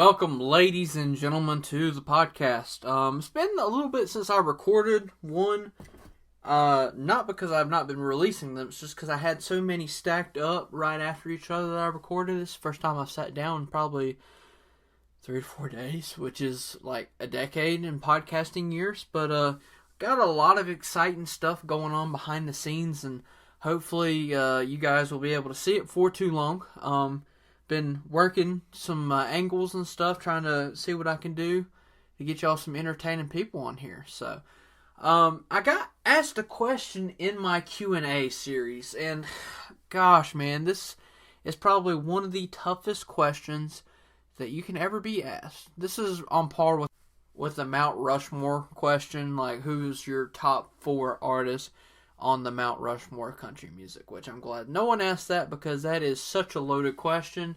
Welcome, ladies and gentlemen, to the podcast. It's been a little bit since I recorded one. Not because I've not been releasing them, it's just because I had so many stacked up right after each other that I recorded. This is the first time I've sat down in probably 3 to 4 days, which is like a decade in podcasting years. But got a lot of exciting stuff going on behind the scenes, and hopefully you guys will be able to see it for too long. Been working some angles and stuff, trying to see what I can do to get y'all some entertaining people on here. So, I got asked a question in my Q&A series, and gosh, man, this is probably one of the toughest questions that you can ever be asked. This is on par with the Mount Rushmore question, like who's your top 4 artists on the Mount Rushmore country music, which I'm glad no one asked that because that is such a loaded question,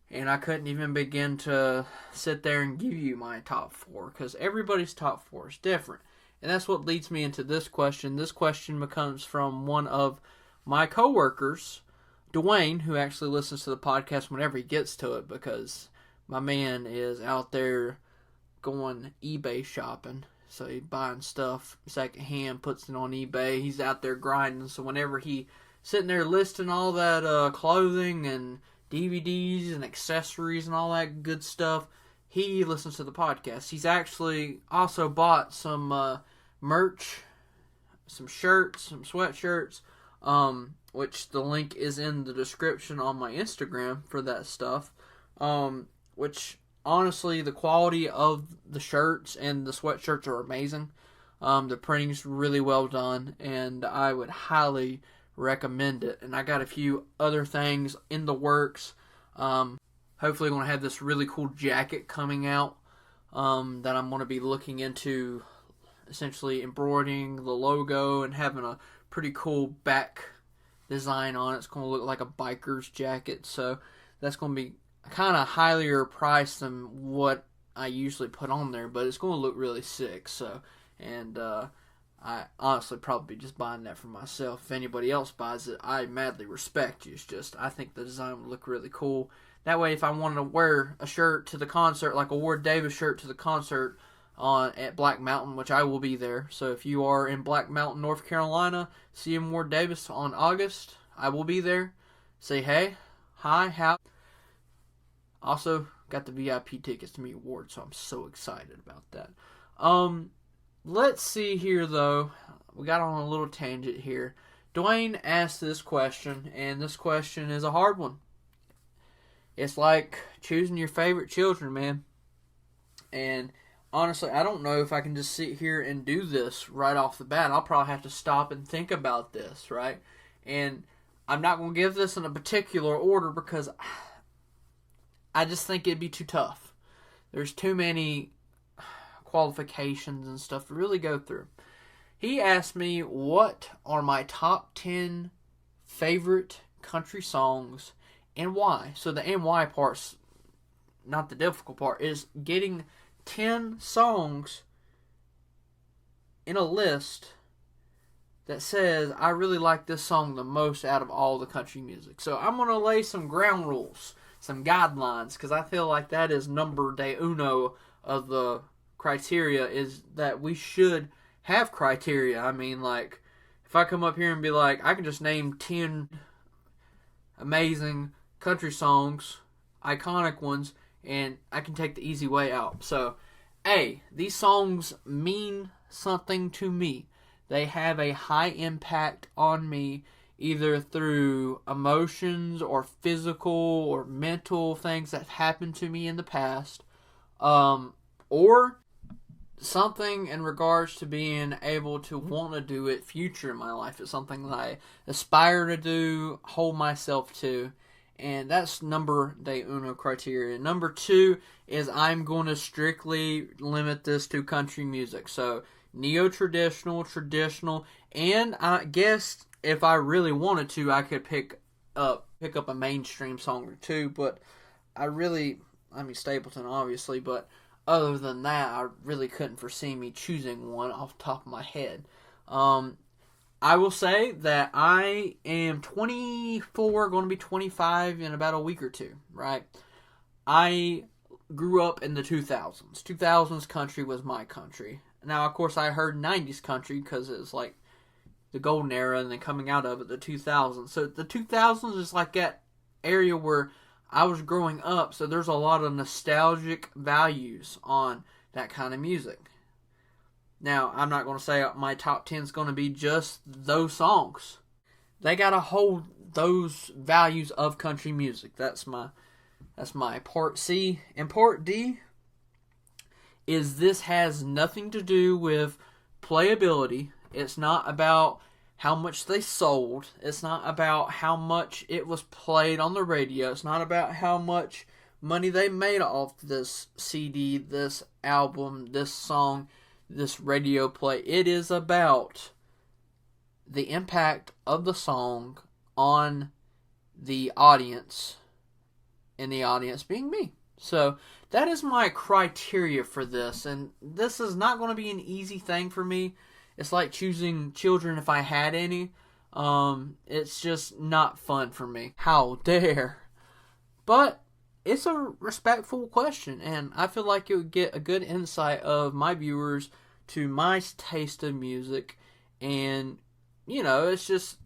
and I couldn't even begin to sit there and give you my top 4 because everybody's top 4 is different. And that's what leads me into this question. This question comes from one of my coworkers, Dwayne, who actually listens to the podcast whenever he gets to it because my man is out there going eBay shopping. So he's buying stuff secondhand, puts it on eBay. He's out there grinding. So whenever he sitting there listing all that clothing and DVDs and accessories and all that good stuff, he listens to the podcast. He's actually also bought some merch, some shirts, some sweatshirts, which the link is in the description on my Instagram for that stuff, which honestly, the quality of the shirts and the sweatshirts are amazing. The printing's really well done, and I would highly recommend it. And I got a few other things in the works. Hopefully, I'm going to have this really cool jacket coming out that I'm going to be looking into, essentially embroidering the logo and having a pretty cool back design on it. It's going to look like a biker's jacket, so that's going to be kind of higher price than what I usually put on there, but it's going to look really sick. So, and I honestly probably just buying that for myself. If anybody else buys it, I madly respect you. It's just I think the design would look really cool. That way, if I wanted to wear a shirt to the concert, like a Ward Davis shirt to the concert at Black Mountain, which I will be there. So if you are in Black Mountain, North Carolina, seeing Ward Davis on August, I will be there. Say hey, hi, how. Also, got the VIP tickets to meet Ward, so I'm so excited about that. Let's see here, though. We got on a little tangent here. Dwayne asked this question, and this question is a hard one. It's like choosing your favorite children, man. And honestly, I don't know if I can just sit here and do this right off the bat. I'll probably have to stop and think about this, right? And I'm not going to give this in a particular order because I just think it'd be too tough. There's too many qualifications and stuff to really go through. He asked me what are my top 10 favorite country songs and why. So the and why part's not the difficult part, is getting 10 songs in a list that says I really like this song the most out of all the country music. So I'm going to lay some ground rules, some guidelines, because I feel like that is number de uno of the criteria, is that we should have criteria. I mean, like, if I come up here and be like, I can just name 10 amazing country songs, iconic ones, and I can take the easy way out. So, A, these songs mean something to me. They have a high impact on me, either through emotions or physical or mental things that happened to me in the past, or something in regards to being able to want to do it future in my life. It's something that I aspire to do, hold myself to, and that's number de uno criteria. Number 2 is I'm going to strictly limit this to country music. So neo-traditional, traditional, and I guess if I really wanted to, I could pick up a mainstream song or two, but I mean Stapleton obviously, but other than that, I really couldn't foresee me choosing one off the top of my head. I will say that I am 24, going to be 25 in about a week or two, right? I grew up in the 2000s. 2000s country was my country. Now, of course, I heard 90s country because it was like the golden era and then coming out of it, the 2000s. So the 2000s is like that area where I was growing up, so there's a lot of nostalgic values on that kind of music. Now, I'm not going to say my top 10 is going to be just those songs. They got to hold those values of country music. That's my part C. And part D is this has nothing to do with playability. It's not about how much they sold. It's not about how much it was played on the radio. It's not about how much money they made off this CD, this album, this song, this radio play. It is about the impact of the song on the audience, and the audience being me. So that is my criteria for this, and this is not going to be an easy thing for me. It's like choosing children if I had any. It's just not fun for me. How dare. But it's a respectful question, and I feel like it would get a good insight of my viewers to my taste of music. And, you know, it's just,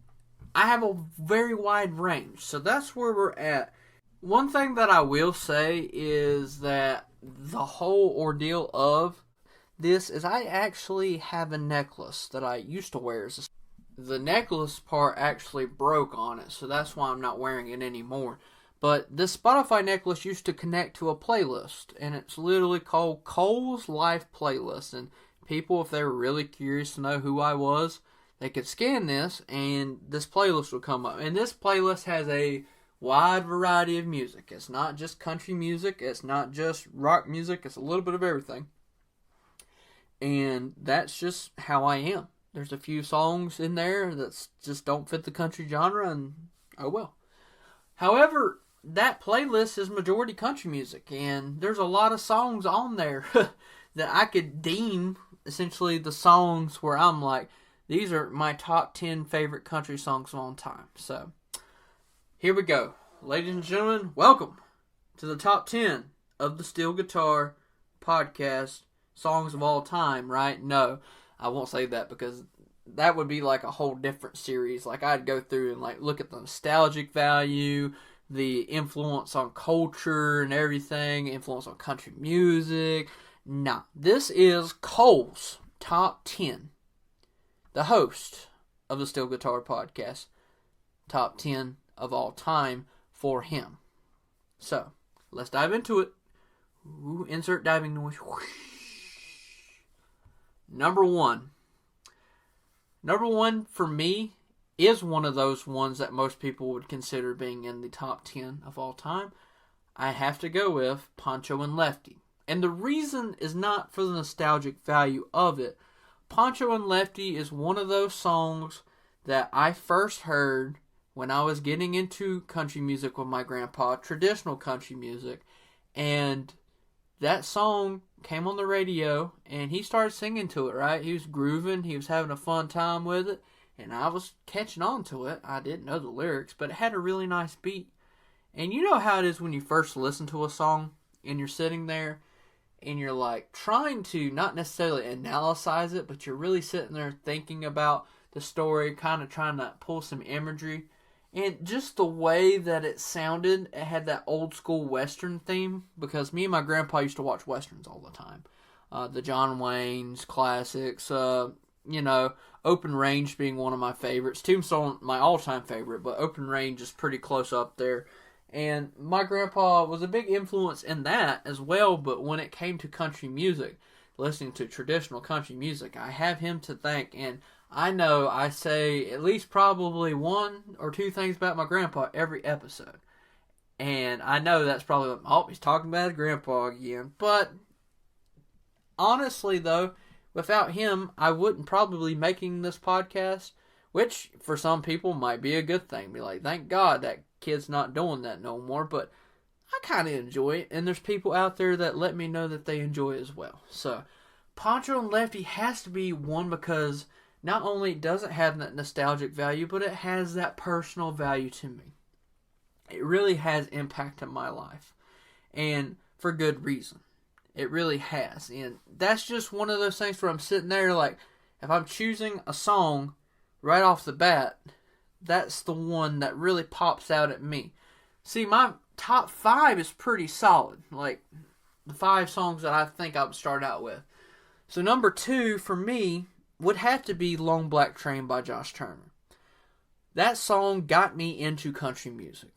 I have a very wide range. So that's where we're at. One thing that I will say is that the whole ordeal of this is I actually have a necklace that I used to wear. The necklace part actually broke on it, so that's why I'm not wearing it anymore. But this Spotify necklace used to connect to a playlist, and it's literally called Cole's Life Playlist. And people, if they were really curious to know who I was, they could scan this, and this playlist would come up. And this playlist has a wide variety of music. It's not just country music. It's not just rock music. It's a little bit of everything. And that's just how I am. There's a few songs in there that just don't fit the country genre, and oh well. However, that playlist is majority country music, and there's a lot of songs on there that I could deem essentially the songs where I'm like, these are my top 10 favorite country songs of all time. So, here we go. Ladies and gentlemen, welcome to the top 10 of the Steel Guitar Podcast songs of all time, right? No, I won't say that because that would be like a whole different series. Like, I'd go through and like look at the nostalgic value, the influence on culture and everything, influence on country music. Nah, this is Cole's top 10. The host of the Steel Guitar Podcast, top 10 of all time for him. So, let's dive into it. Ooh, insert diving noise. Number one. Number one for me is one of those ones that most people would consider being in the top 10 of all time. I have to go with Pancho and Lefty. And the reason is not for the nostalgic value of it. Pancho and Lefty is one of those songs that I first heard when I was getting into country music with my grandpa, traditional country music. And that song came on the radio, and he started singing to it, right? He was grooving, he was having a fun time with it, and I was catching on to it. I didn't know the lyrics, but it had a really nice beat. And you know how it is when you first listen to a song, and you're sitting there, and you're like trying to not necessarily analyze it, but you're really sitting there thinking about the story, kind of trying to pull some imagery. And just the way that it sounded, it had that old school Western theme, because me and my grandpa used to watch Westerns all the time. The John Wayne's classics, Open Range being one of my favorites. Tombstone, my all-time favorite, but Open Range is pretty close up there. And my grandpa was a big influence in that as well, but when it came to country music, listening to traditional country music, I have him to thank. And I know I say at least probably one or two things about my grandpa every episode. And I know that's probably, he's talking about his grandpa again. But honestly, though, without him, I wouldn't probably be making this podcast, which for some people might be a good thing. Be like, thank God that kid's not doing that no more. But I kind of enjoy it. And there's people out there that let me know that they enjoy it as well. So, Pancho and Lefty has to be one because not only does it have that nostalgic value, but it has that personal value to me. It really has impacted my life. And for good reason. It really has. And that's just one of those things where I'm sitting there like, if I'm choosing a song right off the bat, that's the one that really pops out at me. See, my top 5 is pretty solid. Like, the 5 songs that I think I would start out with. So number 2 for me would have to be Long Black Train by Josh Turner. That song got me into country music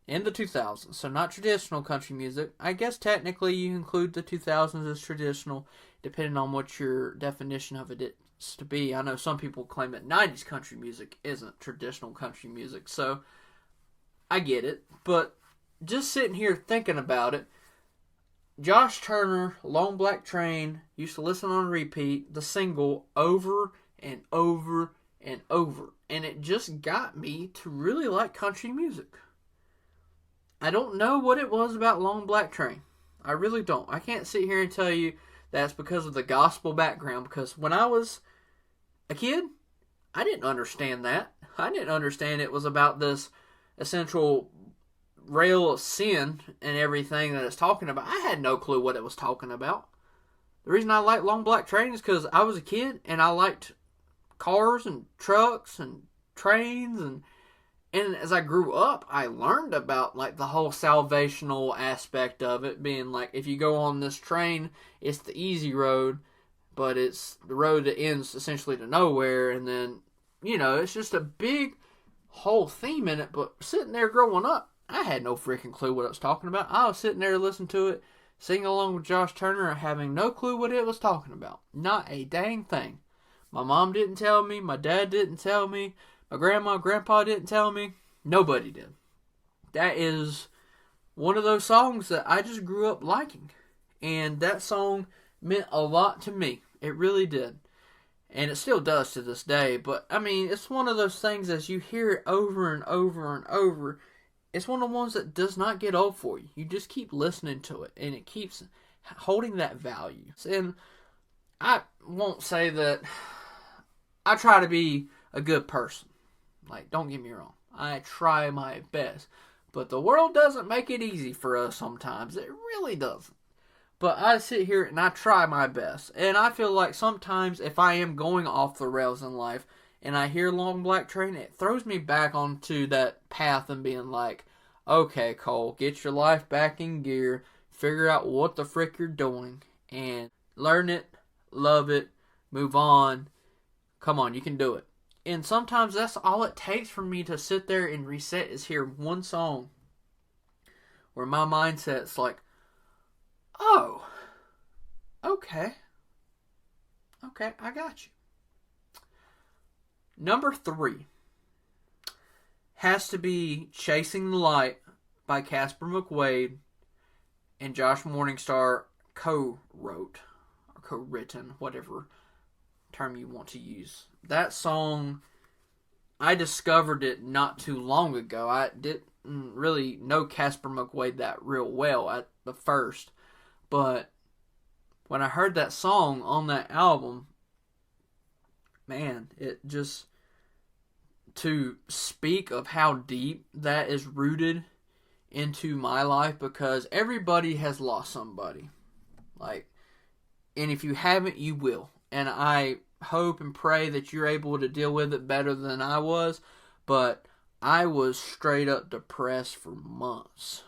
in the 2000s. So not traditional country music. I guess technically you include the 2000s as traditional, depending on what your definition of it is to be. I know some people claim that 90s country music isn't traditional country music. So I get it. But just sitting here thinking about it, Josh Turner, Long Black Train, used to listen on repeat, the single, over and over and over. And it just got me to really like country music. I don't know what it was about Long Black Train. I really don't. I can't sit here and tell you that's because of the gospel background, because when I was a kid, I didn't understand that. I didn't understand it was about this essential rail of sin and everything that it's talking about. I had no clue what it was talking about. The reason I like Long Black Train is because I was a kid and I liked cars and trucks and trains, and as I grew up, I learned about like the whole salvational aspect of it, being like, if you go on this train, it's the easy road, but it's the road that ends essentially to nowhere. And then, it's just a big whole theme in it. But sitting there growing up, I had no freaking clue what it was talking about. I was sitting there listening to it, singing along with Josh Turner, having no clue what it was talking about. Not a dang thing. My mom didn't tell me. My dad didn't tell me. My grandma and grandpa didn't tell me. Nobody did. That is one of those songs that I just grew up liking. And that song meant a lot to me. It really did. And it still does to this day. But, it's one of those things, as you hear it over and over and over, it's one of the ones that does not get old for you. You just keep listening to it, and it keeps holding that value. And I won't say that I try to be a good person. Like, don't get me wrong. I try my best. But the world doesn't make it easy for us sometimes. It really doesn't. But I sit here and I try my best. And I feel like sometimes if I am going off the rails in life and I hear Long Black Train, it throws me back onto that path and being like, okay, Cole, get your life back in gear. Figure out what the frick you're doing. And learn it, love it, move on. Come on, you can do it. And sometimes that's all it takes for me to sit there and reset, is hear one song where my mindset's like, oh, okay, I got you. Number 3 has to be Chasing the Light by Casper McQuaid and Josh Morningstar co-wrote or co-written, whatever term you want to use. That song, I discovered it not too long ago. I didn't really know Casper McQuaid that real well at the first, but when I heard that song on that album, man, it just, to speak of how deep that is rooted into my life, because everybody has lost somebody. Like, and if you haven't, you will. And I hope and pray that you're able to deal with it better than I was. But I was straight up depressed for months.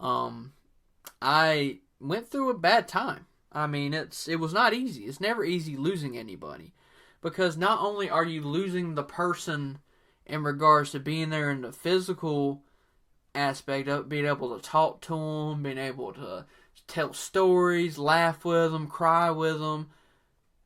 I went through a bad time. It was not easy. It's never easy losing anybody. Because not only are you losing the person in regards to being there in the physical aspect of being able to talk to them, being able to tell stories, laugh with them, cry with them.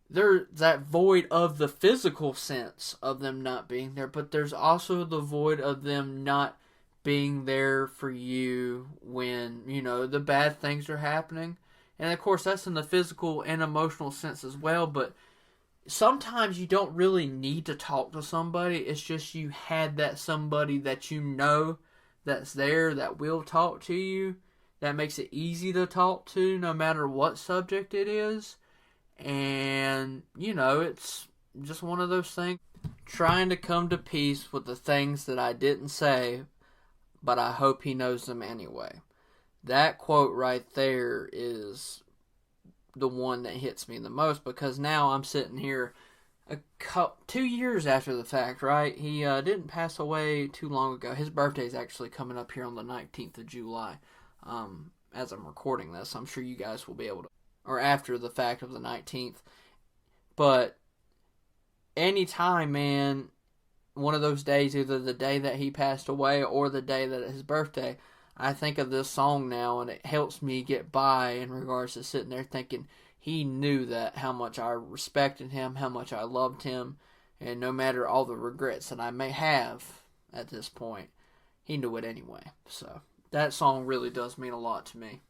There's that void of the physical sense of them not being there, but there's also the void of them not being there for you when, the bad things are happening. And of course, that's in the physical and emotional sense as well, but sometimes you don't really need to talk to somebody. It's just you had that somebody that that's there, that will talk to you, that makes it easy to talk to no matter what subject it is. And, it's just one of those things. Trying to come to peace with the things that I didn't say, but I hope he knows them anyway. that quote right there is the one that hits me the most, because now I'm sitting here 2 years after the fact, right? He didn't pass away too long ago. His birthday's actually coming up here on the 19th of July. As I'm recording this, I'm sure you guys will be able to, or after the fact of the 19th. But anytime, man, one of those days, either the day that he passed away or the day that his birthday, I think of this song now, and it helps me get by in regards to sitting there thinking, he knew that, how much I respected him, how much I loved him, and no matter all the regrets that I may have at this point, he knew it anyway. So that song really does mean a lot to me.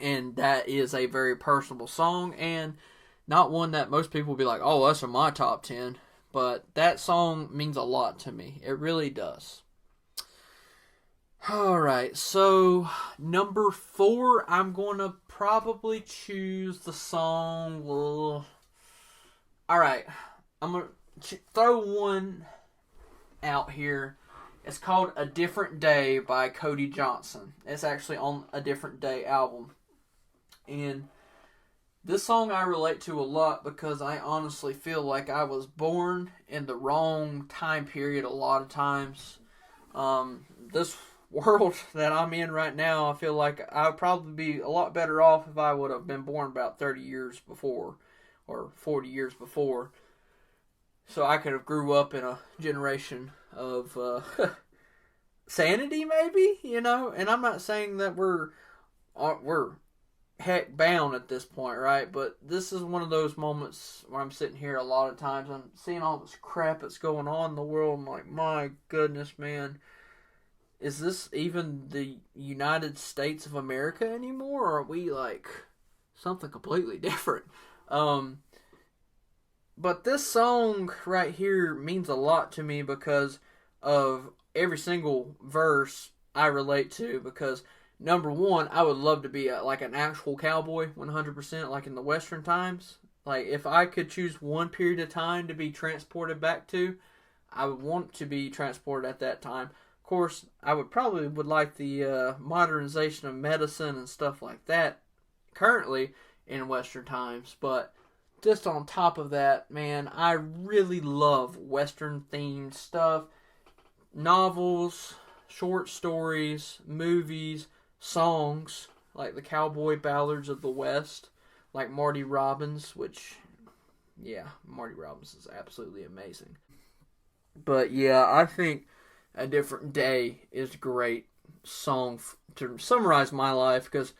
And that is a very personal song, and not one that most people will be like, oh, that's in my top 10. But that song means a lot to me. It really does. Alright, so number 4, I'm going to probably choose the song. Alright, I'm going to throw one out here. It's called A Different Day by Cody Johnson. It's actually on A Different Day album. And this song I relate to a lot because I honestly feel like I was born in the wrong time period a lot of times. This world that I'm in right now, I feel like I would probably be a lot better off if I would have been born about 30 years before or 40 years before, so I could have grew up in a generation of sanity, maybe, and I'm not saying that we're heck bound at this point, right? But this is one of those moments where I'm sitting here a lot of times and seeing all this crap that's going on in the world. I'm like, my goodness, man. Is this even the United States of America anymore? Or are we like something completely different? But this song right here means a lot to me because of every single verse I relate to. Because number one, I would love to be like an actual cowboy 100%, like in the Western times. Like if I could choose one period of time to be transported back to, I would want to be transported at that time. Of course, I would like the modernization of medicine and stuff like that currently in Western times. But just on top of that, man, I really love Western themed stuff. Novels, short stories, movies, songs like the Cowboy Ballads of the West, like Marty Robbins, which, yeah, Marty Robbins is absolutely amazing. But yeah, I think A Different Day is a great song to summarize my life, because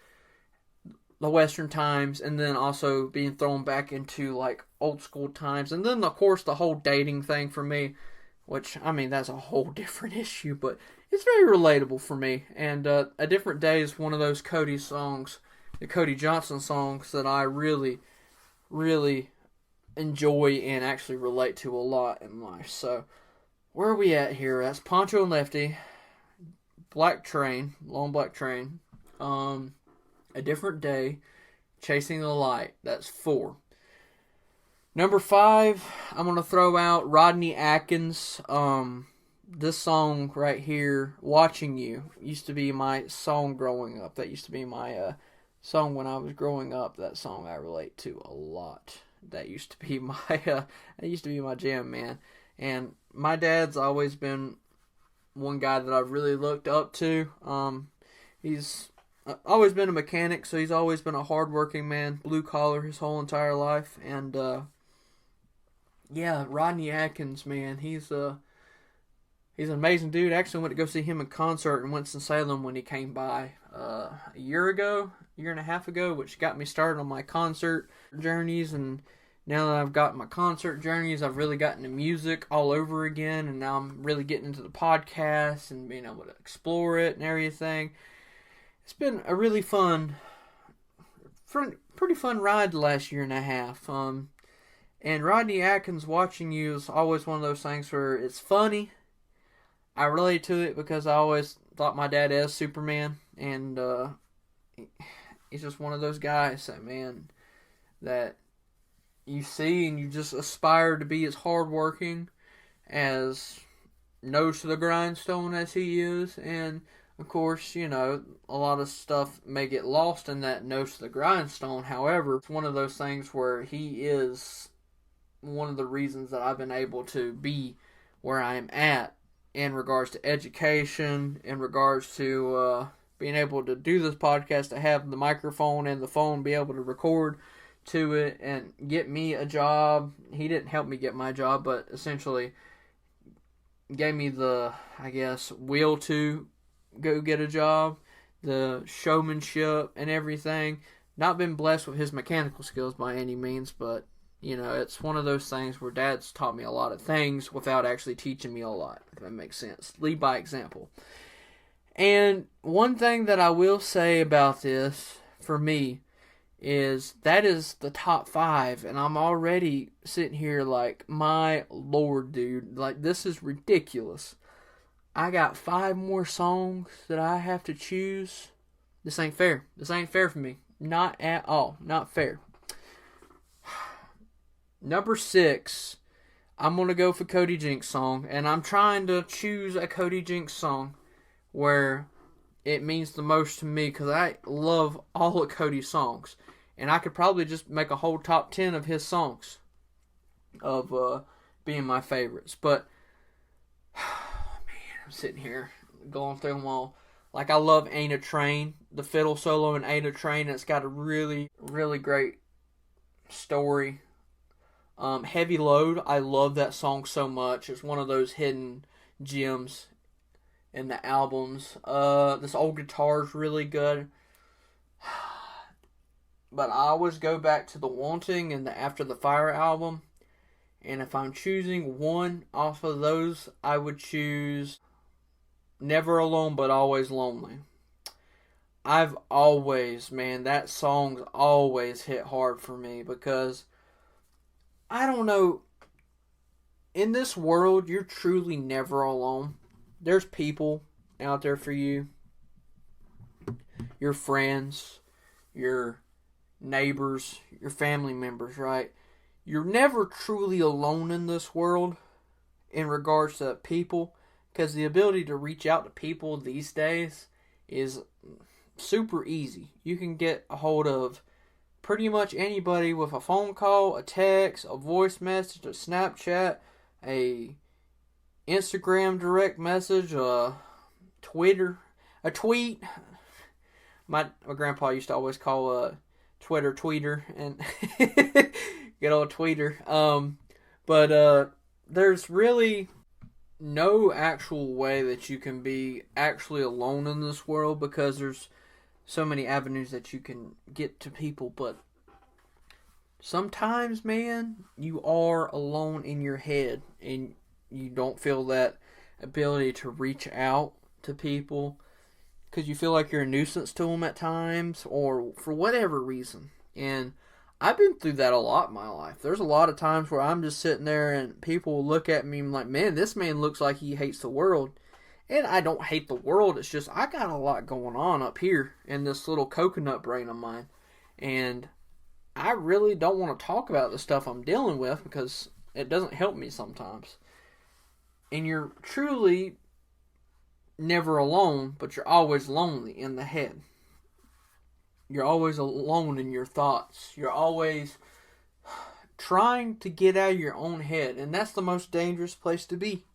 the Western times, and then also being thrown back into like old school times, and then of course the whole dating thing for me, which, I mean, that's a whole different issue, but it's very relatable for me. And A Different Day is one of those Cody songs, the Cody Johnson songs, that I really, really enjoy and actually relate to a lot in life. So where are we at here? That's Poncho and Lefty, Black Train, Long Black Train, A Different Day, Chasing the Light. That's 4. Number 5, I'm going to throw out Rodney Atkins. This song right here, Watching You, used to be my song growing up. That used to be my song when I was growing up. That song I relate to a lot. That used to be my jam, man. And my dad's always been one guy that I've really looked up to. He's always been a mechanic, so he's always been a hardworking man, blue collar his whole entire life. And yeah, Rodney Atkins, man, he's an amazing dude. Actually went to go see him in concert in Winston-Salem when he came by a year and a half ago, which got me started on my concert journeys. And now that I've got my concert journeys, I've really gotten to music all over again, and now I'm really getting into the podcast and being able to explore it and everything. It's been a really pretty fun ride the last year and a half. And Rodney Atkins, Watching You, is always one of those things where it's funny. I relate to it because I always thought my dad as Superman, and he's just one of those guys that you see and you just aspire to be as hardworking, as nose to the grindstone as he is, and Of course, you know, a lot of stuff may get lost in that nose to the grindstone. However, it's one of those things where he is one of the reasons that I've been able to be where I am at in regards to education, in regards to being able to do this podcast, to have the microphone and the phone, be able to record to it and get me a job. He didn't help me get my job, but essentially gave me the, I guess, will to go get a job, the showmanship and everything. Not been blessed with his mechanical skills by any means, but you know, it's one of those things where Dad's taught me a lot of things without actually teaching me a lot, if that makes sense. Lead by example. And one thing that I will say about this, for me, is that is the top 5, and I'm already sitting here like, my lord, dude, like, this is ridiculous. I got 5 more songs that I have to choose. This ain't fair. This ain't fair for me. Not at all. Not fair. Number 6, I'm going to go for Cody Jinks song, and I'm trying to choose a Cody Jinks song where it means the most to me, because I love all of Cody's songs. And I could probably just make a whole top 10 of his songs of being my favorites. But, man, I'm sitting here going through them all. Like, I love Ain't a Train, the fiddle solo in Ain't a Train. It's got a really, really great story. Heavy Load, I love that song so much. It's one of those hidden gems in the albums. This Old Guitar is really good. But I always go back to The Wanting and the After the Fire album. And if I'm choosing one off of those, I would choose Never Alone But Always Lonely. I've always, man, that song's always hit hard for me because, I don't know, in this world, you're truly never alone. There's people out there for you. Your friends, your neighbors, your family members, right? You're never truly alone in this world in regards to people, because the ability to reach out to people these days is super easy. You can get a hold of pretty much anybody with a phone call, a text, a voice message, a Snapchat, a Instagram direct message, a Twitter, a tweet. My grandpa used to always call Twitter tweeter, and good old tweeter. But there's really no actual way that you can be actually alone in this world, because there's so many avenues that you can get to people. But sometimes, man, you are alone in your head and you don't feel that ability to reach out to people because you feel like you're a nuisance to them at times, or for whatever reason. And I've been through that a lot in my life. There's a lot of times where I'm just sitting there and people will look at me and like, man, this man looks like he hates the world. And I don't hate the world. It's just I got a lot going on up here in this little coconut brain of mine. And I really don't want to talk about the stuff I'm dealing with because it doesn't help me sometimes. And you're truly never alone, but you're always lonely in the head. You're always alone in your thoughts. You're always trying to get out of your own head. And that's the most dangerous place to be.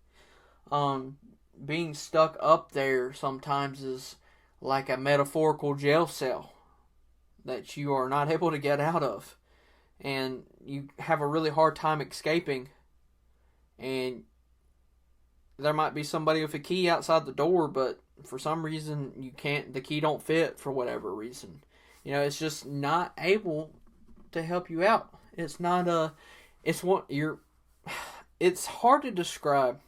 Being stuck up there sometimes is like a metaphorical jail cell that you are not able to get out of. And you have a really hard time escaping. And there might be somebody with a key outside the door, but for some reason you can't, the key don't fit for whatever reason. You know, it's just not able to help you out. It's not it's hard to describe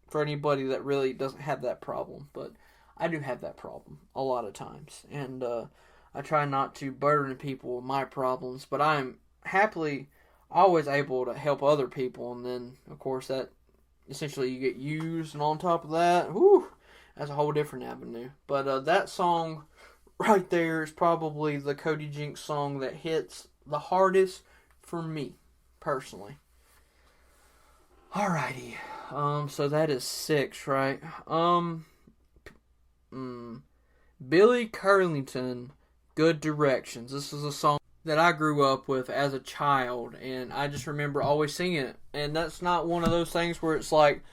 for anybody that really doesn't have that problem, but I do have that problem a lot of times. And I try not to burden people with my problems, but I'm happily always able to help other people. And then, of course, that essentially you get used, and on top of that, that's a whole different avenue. But that song right there is probably the Cody Jinks song that hits the hardest for me, personally. Alrighty. So that is 6, right? Billy Curlington, Good Directions. This is a song that I grew up with as a child, and I just remember always singing it. And that's not one of those things where it's like,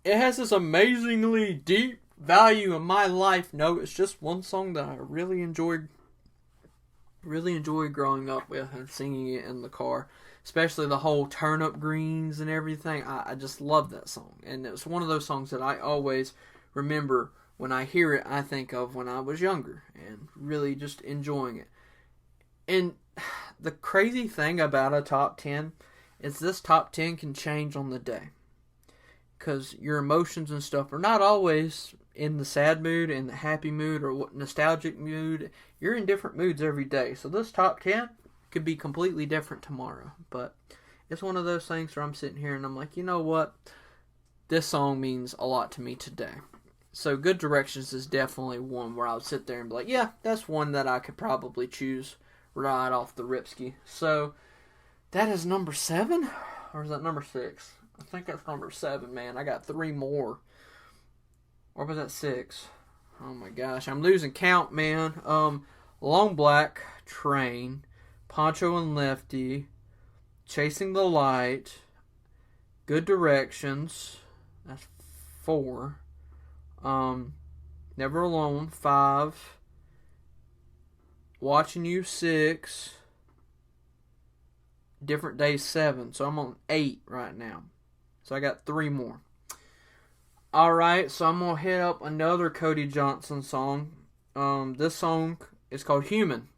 it has this amazingly deep value in my life. No, it's just one song that I really enjoyed growing up with and singing it in the car. Especially the whole Turnip Greens and everything. I just love that song. And it's one of those songs that I always remember when I hear it, I think of when I was younger and really just enjoying it. And the crazy thing about a top 10 is this top 10 can change on the day. Because your emotions and stuff are not always in the sad mood, in the happy mood, or nostalgic mood. You're in different moods every day. So this top 10 could be completely different tomorrow. But it's one of those things where I'm sitting here and I'm like, you know what? This song means a lot to me today. So Good Directions is definitely one where I would sit there and be like, yeah, that's one that I could probably choose right off the ripski. So that is number 7? Or is that number 6? I think that's number 7, man. I got 3 more. Or was that 6? Oh my gosh, I'm losing count, man. Long Black Train, Pancho and Lefty, Chasing the Light, Good Directions, that's 4. Never Alone, 5. Watching You, 6. Different Days, 7. So I'm on 8 right now. So I got 3 more. Alright, so I'm going to hit up another Cody Johnson song. This song is called Human.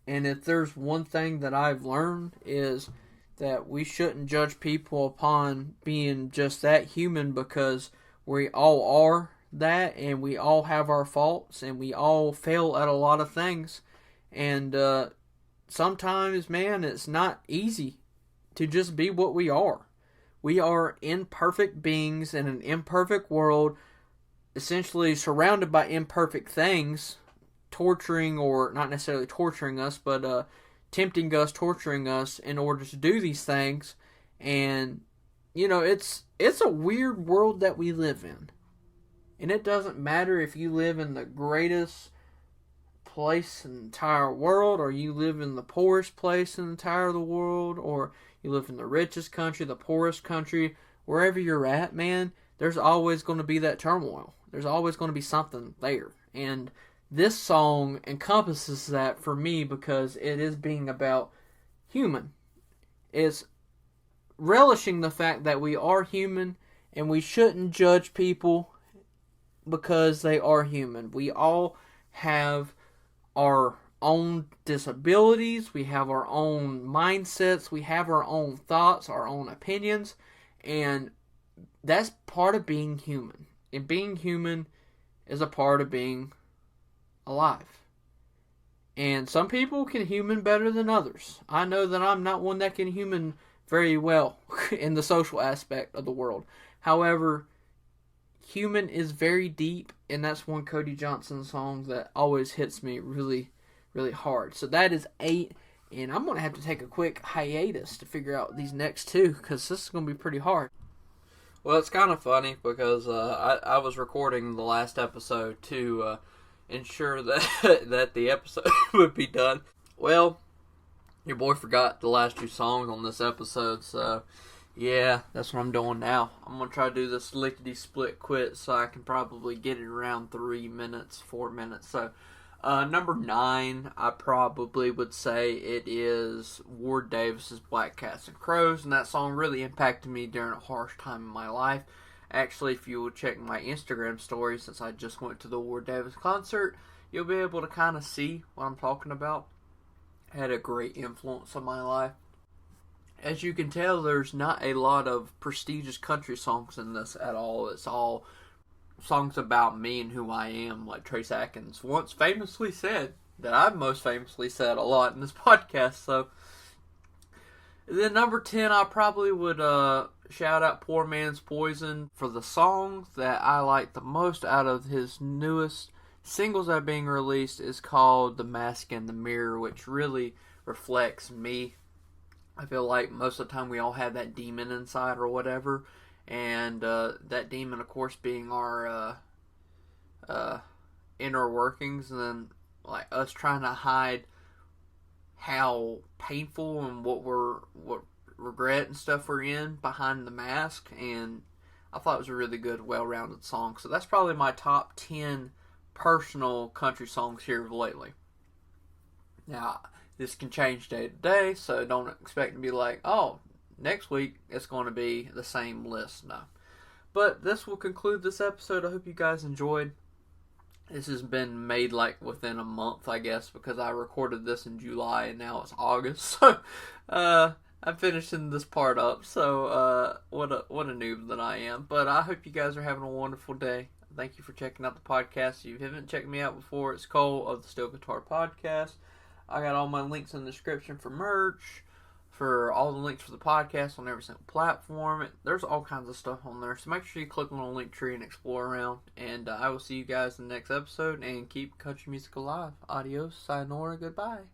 And if there's one thing that I've learned is that we shouldn't judge people upon being just that human, because we all are that, and we all have our faults, and we all fail at a lot of things. And sometimes, man, it's not easy to just be what we are. We are imperfect beings in an imperfect world, essentially surrounded by imperfect things, torturing, or not necessarily torturing us, but tempting us, torturing us in order to do these things. And, you know, it's a weird world that we live in. And it doesn't matter if you live in the greatest place in the entire world, or you live in the poorest place in the entire world, or you live in the richest country, the poorest country, wherever you're at, man, there's always going to be that turmoil. There's always going to be something there. And this song encompasses that for me, because it is being about human. It's relishing the fact that we are human, and we shouldn't judge people because they are human. We all have our own disabilities, we have our own mindsets, we have our own thoughts, our own opinions, and that's part of being human. And being human is a part of being alive. And some people can human better than others. I know that I'm not one that can human very well in the social aspect of the world. However, human is very deep, and that's one Cody Johnson song that always hits me really, really hard. So that is 8, and I'm going to have to take a quick hiatus to figure out these next 2, because this is going to be pretty hard. Well, it's kind of funny, because I was recording the last episode to ensure that that the episode would be done. Well, your boy forgot the last 2 songs on this episode, so yeah, that's what I'm doing now. I'm going to try to do this lickety-split quit, so I can probably get it around 3 minutes, 4 minutes. So, number 9, I probably would say it is Ward Davis's Black Cats and Crows, and that song really impacted me during a harsh time in my life. Actually, if you will check my Instagram story, since I just went to the Ward Davis concert, you'll be able to kind of see what I'm talking about. It had a great influence on my life. As you can tell, there's not a lot of prestigious country songs in this at all. It's all songs about me and who I am, like Trace Atkins once famously said, that I've most famously said a lot in this podcast. So, then number 10, I probably would shout out Poor Man's Poison for the song that I like the most out of his newest singles that are being released is called The Mask and the Mirror, which really reflects me. I feel like most of the time we all have that demon inside or whatever, and that demon, of course, being our inner workings, and then like us trying to hide how painful and what regret and stuff we're in behind the mask. And I thought it was a really good, well-rounded song. So that's probably my top 10 personal country songs here of lately. Now, this can change day to day, so don't expect to be like, oh, next week it's going to be the same list. No. But this will conclude this episode. I hope you guys enjoyed. This has been made like within a month, I guess, because I recorded this in July and now it's August. So, I'm finishing this part up. So, what a noob that I am. But I hope you guys are having a wonderful day. Thank you for checking out the podcast. If you haven't checked me out before, it's Cole of the Steel Guitar Podcast. I got all my links in the description for merch, for all the links for the podcast on every single platform. There's all kinds of stuff on there, so make sure you click on the link tree and explore around. And I will see you guys in the next episode, and keep country music alive. Adios, sayonara, goodbye.